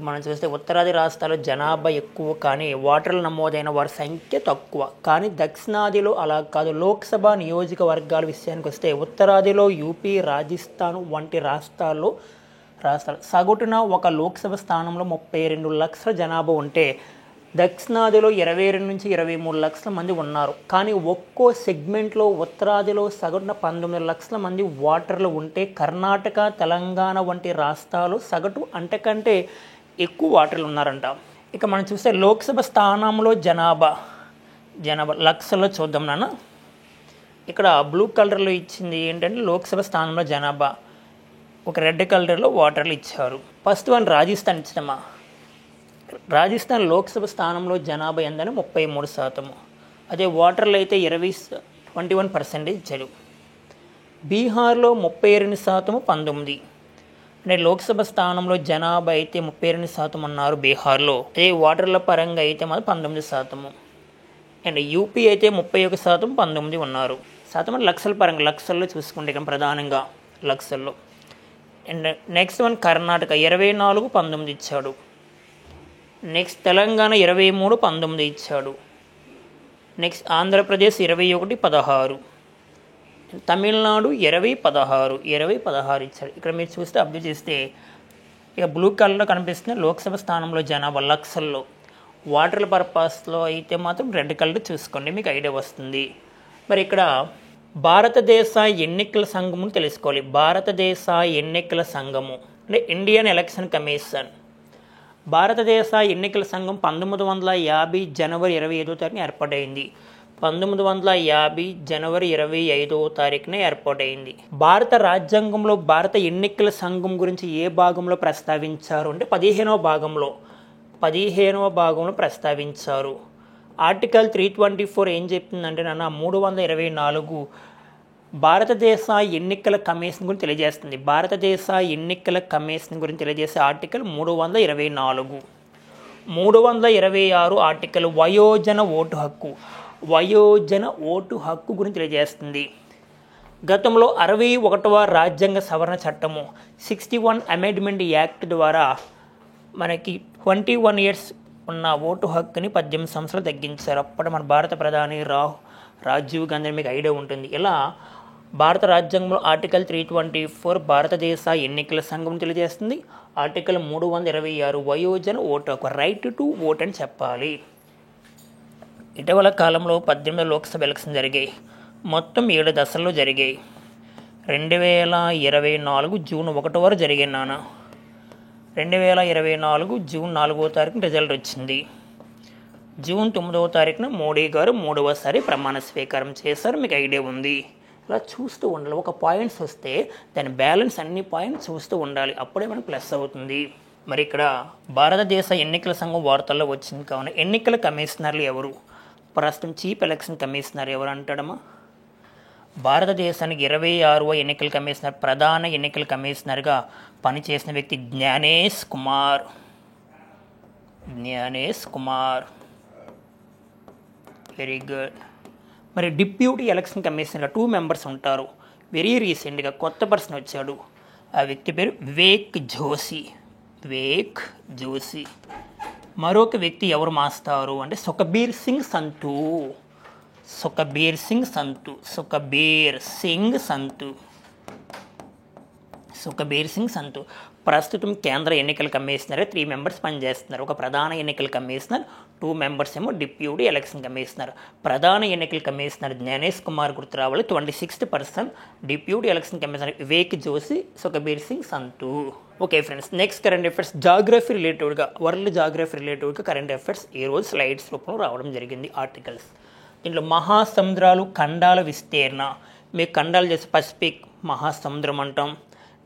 మనం చూస్తే ఉత్తరాది రాష్ట్రాల్లో జనాభా ఎక్కువ కానీ వాటర్లు నమోదైన వారి సంఖ్య తక్కువ. కానీ దక్షిణాదిలో అలా కాదు. లోక్సభ నియోజకవర్గాల విషయానికి వస్తే ఉత్తరాదిలో యూపీ, రాజస్థాన్ వంటి రాష్ట్రాలు సగటున ఒక లోక్సభ స్థానంలో 32 లక్షల జనాభా ఉంటే దక్షిణాదిలో 22 నుంచి 23 లక్షల మంది ఉన్నారు. కానీ ఒక్కో సెగ్మెంట్లో ఉత్తరాదిలో సగటున 19 లక్షల మంది వాటర్లు ఉంటే కర్ణాటక, తెలంగాణ వంటి రాష్ట్రాలు సగటు అంతకంటే ఎక్కువ వాటర్లు ఉన్నారంట. ఇక మనం చూస్తే లోక్సభ స్థానంలో జనాభా లక్షల్లో చూద్దాం నాన్న. ఇక్కడ బ్లూ కలర్లో ఇచ్చింది ఏంటంటే లోక్సభ స్థానంలో జనాభా, ఒక రెడ్ కలర్లో వాటర్లు ఇచ్చారు. ఫస్ట్ వన్ రాజస్థాన్ ఇచ్చామా. రాజస్థాన్ లోక్సభ స్థానంలో జనాభా ఎందని 33%. అదే వాటర్లు అయితే 21% ఇచ్చారు. బీహార్లో 32%, 19. అంటే లోక్సభ స్థానంలో జనాభా అయితే 32% ఉన్నారు బీహార్లో. అదే వాటర్ల పరంగా అయితే మాత్రం 19%. అండ్ యూపీ అయితే 31%, 19 ఉన్నారు. శాతం లక్షల పరంగా, లక్షల్లో చూసుకుంటే ఇక్కడ ప్రధానంగా లక్షల్లో. అండ్ నెక్స్ట్ వన్ కర్ణాటక 24, 19 ఇచ్చాడు. నెక్స్ట్ తెలంగాణ 23, 19 ఇచ్చాడు. నెక్స్ట్ ఆంధ్రప్రదేశ్ 21, 16. తమిళనాడు 20, 16 ఇచ్చాడు. ఇక్కడ మీరు చూస్తే అబ్జర్వ్ చేస్తే ఇక బ్లూ కలర్లో కనిపిస్తుంది లోక్సభ స్థానంలో జనాభా లక్షల్లో. వాటర్ల పర్పస్లో అయితే మాత్రం రెడ్ కలర్ చూసుకోండి, మీకు ఐడియా వస్తుంది. మరి ఇక్కడ భారతదేశ ఎన్నికల సంఘము తెలుసుకోవాలి. భారతదేశ ఎన్నికల సంఘము అంటే ఇండియన్ ఎలక్షన్ కమిషన్. భారతదేశ ఎన్నికల సంఘం 1950 జనవరి 25వ తారీఖున ఏర్పాటైంది. 1950 జనవరి 25వ తారీఖున ఏర్పాటైంది. భారత రాజ్యాంగంలో భారత ఎన్నికల సంఘం గురించి ఏ భాగంలో ప్రస్తావించారు అంటే 15వ భాగంలో ప్రస్తావించారు. ఆర్టికల్ 324 ఏం చెప్తుందంటే 324 భారతదేశ ఎన్నికల కమిషన్ గురించి తెలియజేస్తుంది. భారతదేశ ఎన్నికల కమిషన్ గురించి తెలియజేసే ఆర్టికల్ 324. 326 ఆర్టికల్ వయోజన ఓటు హక్కు గురించి తెలియజేస్తుంది. గతంలో 61వ రాజ్యాంగ సవరణ చట్టము 61 అమెండ్మెంట్ యాక్ట్ ద్వారా మనకి 21 ఇయర్స్ ఉన్న ఓటు హక్కుని 18 సంవత్సరాలు తగ్గించారు. అప్పుడు మన భారత ప్రధాని రాజీవ్ గాంధీ మీకు ఐడియా ఉంటుంది. ఇలా భారత రాజ్యాంగంలో ఆర్టికల్ 324 భారతదేశ ఎన్నికల సంఘం తెలియజేస్తుంది. ఆర్టికల్ 326 వయోజన ఓటు హక్కు, రైట్ టు ఓట్ అని చెప్పాలి. ఇటీవల కాలంలో 18 లోక్సభ ఎలక్షన్ జరిగాయి. మొత్తం 7 దశల్లో జరిగాయి. 2024 జూన్ 1 వరకు జరిగాయి 2024 జూన్ 4వ తారీఖున రిజల్ట్ వచ్చింది. జూన్ 9వ తారీఖున మోడీ గారు 3వసారి ప్రమాణ స్వీకారం చేశారు. మీకు ఐడియా ఉంది. ఇలా చూస్తూ ఉండాలి. ఒక పాయింట్స్ వస్తే దాని బ్యాలెన్స్ అన్ని పాయింట్స్ చూస్తూ ఉండాలి. అప్పుడే మనకు ప్లస్ అవుతుంది. మరి ఇక్కడ భారతదేశ ఎన్నికల సంఘం వార్తల్లో వచ్చింది కావున ఎన్నికల కమిషనర్లు ఎవరు? ప్రస్తుతం చీఫ్ ఎలక్షన్ కమిషనర్ ఎవరు అంటాడమ్మా? భారతదేశానికి 26వ ఎన్నికల కమిషనర్, ప్రధాన ఎన్నికల కమిషనర్గా పనిచేసిన వ్యక్తి జ్ఞానేష్ కుమార్. Very good. మరి డిప్యూటీ ఎలక్షన్ కమిషనర్గా 2 మెంబర్స్ ఉంటారు. వెరీ రీసెంట్గా కొత్త పర్సన్ వచ్చాడు. ఆ వ్యక్తి పేరు వివేక్ జోషి. మరొక వ్యక్తి ఎవరు మాస్తారు అంటే సుఖబీర్ సింగ్ సంతు ప్రస్తుతం కేంద్ర ఎన్నికల కమిషనర్ 3 మెంబర్స్ పనిచేస్తున్నారు. ఒక ప్రధాన ఎన్నికల కమిషనర్, 2 మెంబర్స్ ఏమో డిప్యూటీ ఎలక్షన్ కమిషనర్. ప్రధాన ఎన్నికల కమిషనర్ జ్ఞానేష్ కుమార్ గుర్తు రావాలి, 26th person. Deputy election commissioner Vivek Joshi, Sukhbir Singh Sandhu. Okay friends, next current affairs geography రిలేటెడ్గా, వరల్డ్ జాగ్రఫీ రిలేటెడ్గా కరెంట్ అఫైర్స్ ఈరోజు స్లైడ్స్ రూపంలో రావడం జరిగింది. ఆర్టికల్స్ దీంట్లో మహాసముద్రాలు, ఖండాల విస్తీర్ణ. మీకు ఖండాలు చేసి పసిఫిక్ మహాసముద్రం అంటాం,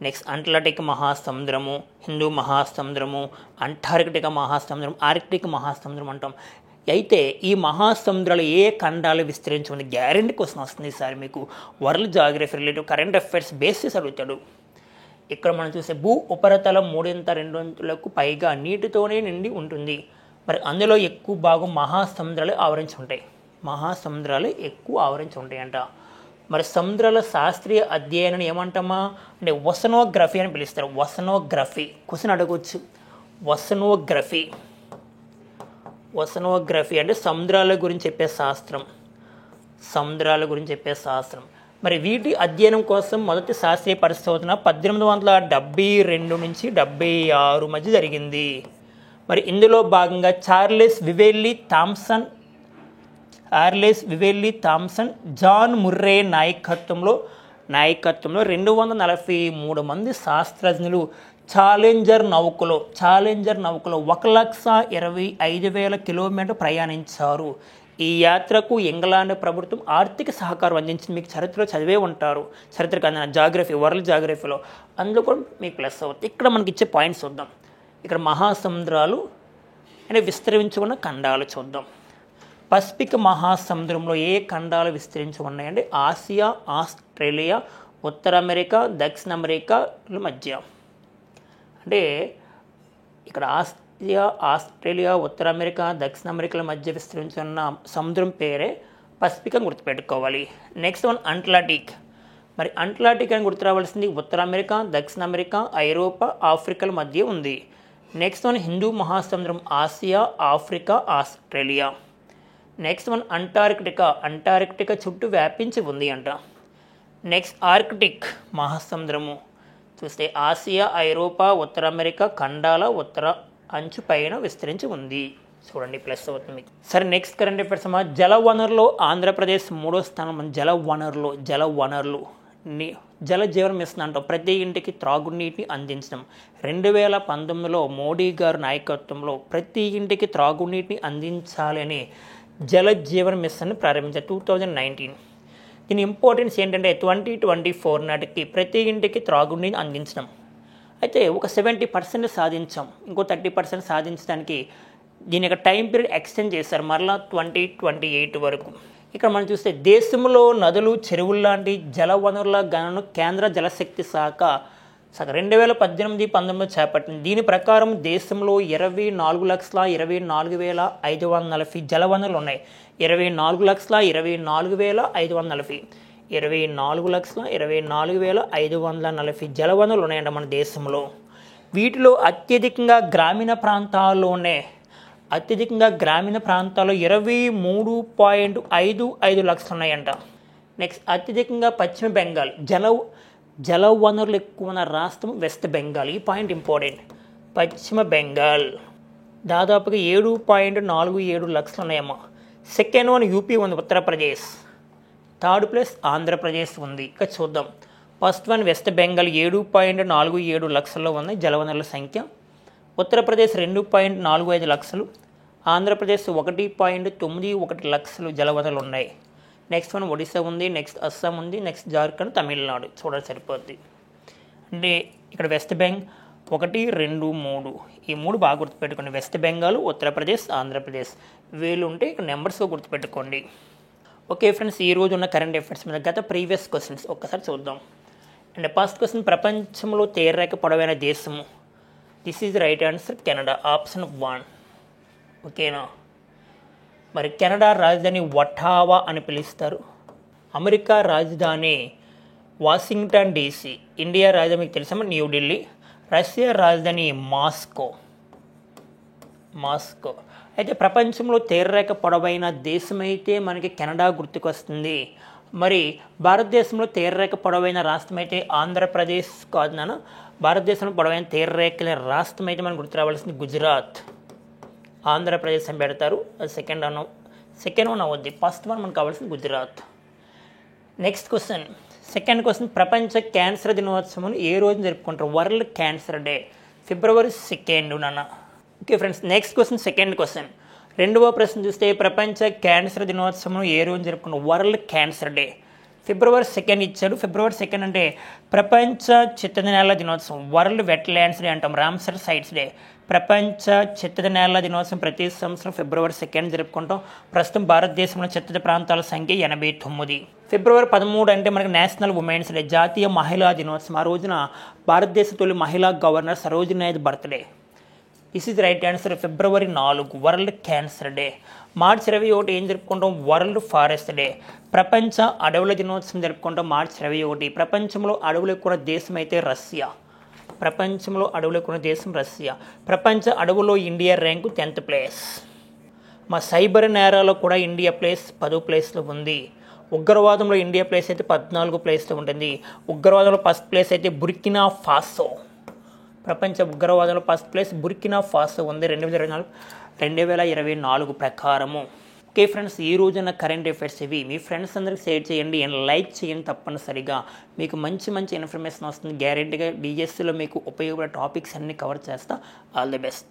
నెక్స్ట్ అట్లాంటిక్ మహాసముద్రము, హిందూ మహాసముద్రము, అంటార్కిటిక్ మహాసముద్రం, ఆర్కిటిక్ మహాసముద్రం అంటాం. అయితే ఈ మహాసముద్రాలు ఏ ఖండాలు విస్తరించి ఉంది? గ్యారెంటీ క్వశ్చన్ వస్తుంది సార్ మీకు. World geography relative current affairs basis అడుగుతాడు. ఇక్కడ మనం చూసే భూ ఉపరితలం 3/2 పైగా నీటితోనే నిండి ఉంటుంది. మరి అందులో ఎక్కువ భాగం మహాసముద్రాలు ఆవరించి ఉంటాయంట. మరి సముద్రాల శాస్త్రీయ అధ్యయనం ఏమంటామా అంటే ఓషనోగ్రఫీ అని పిలుస్తారు. క్వశ్చన్ అడగవచ్చు. ఓషనోగ్రఫీ అంటే సముద్రాల గురించి చెప్పే శాస్త్రం. మరి వీటి అధ్యయనం కోసం మొదటి శాస్త్రీయ పరిశోధన 1872 నుంచి 76 మధ్య జరిగింది. మరి ఇందులో భాగంగా చార్లెస్ వివేల్లీ థామ్సన్, జాన్ ముర్రే నాయకత్వంలో 243 మంది శాస్త్రజ్ఞులు ఛాలెంజర్ నౌకలో 1,25,000 కిలోమీటర్లు ప్రయాణించారు. ఈ యాత్రకు ఇంగ్లాండ్ ప్రభుత్వం ఆర్థిక సహకారం అందించింది. మీకు చరిత్రలో చదివే ఉంటారు, చరిత్ర కన్నా జాగ్రఫీ, వరల్డ్ జాగ్రఫీలో. అందులో కూడా మీకు ప్లస్ అవుతుంది. ఇక్కడ మనకి ఇచ్చే పాయింట్స్ చూద్దాం. ఇక్కడ మహాసముద్రాలు అంటే విస్తరించుకున్న ఖండాలు చూద్దాం. పసిఫిక్ మహాసముద్రంలో ఏ ఖండాలు విస్తరించి ఉన్నాయంటే ఆసియా, ఆస్ట్రేలియా, ఉత్తర అమెరికా, దక్షిణ అమెరికాల మధ్య. అంటే ఇక్కడ ఆసియా, ఆస్ట్రేలియా, ఉత్తర అమెరికా, దక్షిణ అమెరికాల మధ్య విస్తరించున్న సముద్రం పేరే పసిఫిక్ అని గుర్తుపెట్టుకోవాలి. Next one Atlantic. మరి అట్లాంటిక్ అని గుర్తు రావాల్సింది ఉత్తర అమెరికా, దక్షిణ అమెరికా, ఐరోపా, ఆఫ్రికాల మధ్య ఉంది. నెక్స్ట్ వన్ హిందూ మహాసముద్రం Asia, Africa, Australia. Next one Antarctica చుట్టూ వ్యాపించి ఉంది అంట. నెక్స్ట్ ఆర్కిటిక్ మహాసముద్రము చూస్తే ఆసియా, ఐరోపా, ఉత్తర అమెరికా ఖండాల ఉత్తర అంచు పైన విస్తరించి ఉంది. చూడండి ప్లస్ అవుతుంది. సరే నెక్స్ట్ కరెంట్ అఫైర్స్ అమ్మా. జల వనరులో ఆంధ్రప్రదేశ్ 3వ స్థానం. జల వనరులు జల జీవన మిషన్ అంటాం. ప్రతి ఇంటికి త్రాగునీటిని అందించడం. 2019లో మోడీ గారి నాయకత్వంలో ప్రతి ఇంటికి త్రాగునీటిని అందించాలని జల జీవన్ మిషన్ ప్రారంభించారు 2019. దీని ఇంపార్టెన్స్ ఏంటంటే 2024 నాటికి ప్రతి ఇంటికి త్రాగునీటిని అందించడం. అయితే ఒక 70% సాధించాం, ఇంకో 30% సాధించడానికి దీని యొక్క టైం పీరియడ్ ఎక్స్టెండ్ చేశారు మరలా 2028 వరకు. ఇక్కడ మనం చూస్తే దేశంలో నదులు, చెరువులు లాంటి జల వనరుల గణనను కేంద్ర జలశక్తి శాఖ 2018-19 చేపట్టింది. దీని ప్రకారం దేశంలో 24,24,540 జల వనరులు ఉన్నాయి. 24,24,540 24,24,540 జల వనరులు ఉన్నాయంట మన దేశంలో. వీటిలో అత్యధికంగా గ్రామీణ ప్రాంతాల్లో 23.55 లక్షలు ఉన్నాయంట. నెక్స్ట్ అత్యధికంగా పశ్చిమ బెంగాల్ జల వనరులు ఎక్కువ ఉన్న రాష్ట్రం వెస్ట్ బెంగాల్. ఈ పాయింట్ ఇంపార్టెంట్. పశ్చిమ బెంగాల్ దాదాపుగా 7.47 లక్షలు ఉన్నాయమ్మా. సెకండ్ వన్ యూపీ ఉంది, ఉత్తరప్రదేశ్. థర్డ్ ప్లేస్ ఆంధ్రప్రదేశ్ ఉంది. ఇక చూద్దాం. ఫస్ట్ వన్ వెస్ట్ బెంగాల్ 7.47 లక్షల్లో ఉంది జలవనరుల సంఖ్య. ఉత్తరప్రదేశ్ 2.45 లక్షలు, ఆంధ్రప్రదేశ్ 1.91 లక్షలు జలవనరులు ఉన్నాయి. నెక్స్ట్ వన్ ఒడిశా ఉంది, నెక్స్ట్ అస్సాం ఉంది, నెక్స్ట్ జార్ఖండ్, తమిళనాడు. చూడాలి సరిపోద్ది. అంటే ఇక్కడ వెస్ట్ బెంగాల్ 1, 2, 3 ఈ 3 బాగా గుర్తుపెట్టుకోండి. వెస్ట్ బెంగాల్, ఉత్తరప్రదేశ్, ఆంధ్రప్రదేశ్ వీళ్ళు ఉంటే ఇక్కడ నెంబర్స్ గుర్తుపెట్టుకోండి. ఓకే ఫ్రెండ్స్, ఈ రోజు ఉన్న కరెంట్ అఫైర్స్ మీద గత ప్రీవియస్ క్వశ్చన్స్ ఒక్కసారి చూద్దాం. అండ్ ఫస్ట్ క్వశ్చన్, ప్రపంచంలో తీరరేఖ పొడవైన దేశము. This is right answer Canada, option 1. ఓకేనా. మరి కెనడా రాజధాని ఒటావా అని పిలుస్తారు. అమెరికా రాజధాని వాషింగ్టన్ DC. ఇండియా రాజధాని మీకు తెలుసా న్యూఢిల్లీ. రష్యా రాజధాని మాస్కో. అయితే ప్రపంచంలో తీరరేఖ పొడవైన దేశం అయితే మనకి కెనడా గుర్తుకొస్తుంది. మరి భారతదేశంలో తీరరేఖ పొడవైన రాష్ట్రం అయితే ఆంధ్రప్రదేశ్ కాదు నాన్న. భారతదేశంలో పొడవైన తీరరేఖల రాష్ట్రం అయితే మనకు గుర్తు రావాల్సింది గుజరాత్. ఆంధ్రప్రదేశ్ అని పెడతారు, అది సెకండ్ వన్ అవుద్ది. ఫస్ట్ వన్ మనకు కావాల్సింది Gujarat. Next question, second question, ప్రపంచ క్యాన్సర్ దినోత్సవం ఏ రోజు జరుపుకుంటారు? వరల్డ్ క్యాన్సర్ డే, February 2 నాన్న. Okay friends, next question, second question. రెండవ ప్రశ్న చూస్తే ప్రపంచ క్యాన్సర్ దినోత్సవం ఏ రోజు జరుపుకుంటారు? వరల్డ్ క్యాన్సర్ డే, February 2 ఇచ్చాడు. February 2 అంటే ప్రపంచ చిత్తడి నేల దినోత్సవం, వరల్డ్ వెట్లాండ్స్ డే అంటాం, రామ్సర్ సైట్స్ డే. ప్రపంచ చిత్తడి నేల దినోత్సవం ప్రతి సంవత్సరం February 2 జరుపుకుంటాం. ప్రస్తుతం భారతదేశంలో చిత్తడి ప్రాంతాల సంఖ్య 89. February 13 అంటే మనకి నేషనల్ ఉమెన్స్ డే, జాతీయ మహిళా దినోత్సవం. ఆ రోజున భారతదేశ తొలి మహిళా governor Sarojini Naidu birthday. This is right answer, February 4 world cancer day. March 21 ఏం జరుపుకుంటాం? World forest day. ప్రపంచ అడవుల దినోత్సవం జరుపుకుంటాం March 21. ప్రపంచంలో అడవులు ఎక్కువ దేశం అయితే రష్యా. ప్రపంచ అడవులో ఇండియా ర్యాంకు 10th ప్లేస్. మా సైబర్ నేరాల్లో కూడా ఇండియా ప్లేస్ 10వ ప్లేస్లో ఉంది. ఉగ్రవాదంలో ఇండియా ప్లేస్ అయితే 14వ ప్లేస్లో ఉంటుంది. ఉగ్రవాదంలో ఫస్ట్ ప్లేస్ అయితే బుర్కినా ఫాసో. ప్రపంచ ఉగ్రవాదంలో ఫస్ట్ ప్లేస్ బుర్కినా ఫాసో ఉంది 2024 ప్రకారము. ఓకే ఫ్రెండ్స్, ఈ రోజున కరెంట్ అఫైర్స్ ఇవి. మీ ఫ్రెండ్స్ అందరికి షేర్ చేయండి అండ్ లైక్ చేయండి తప్పనిసరిగా. మీకు మంచి ఇన్ఫర్మేషన్ వస్తుంది గ్యారెంటీగా. DSCలో మీకు ఉపయోగపడే టాపిక్స్ అన్నీ కవర్ చేస్తా. All the best.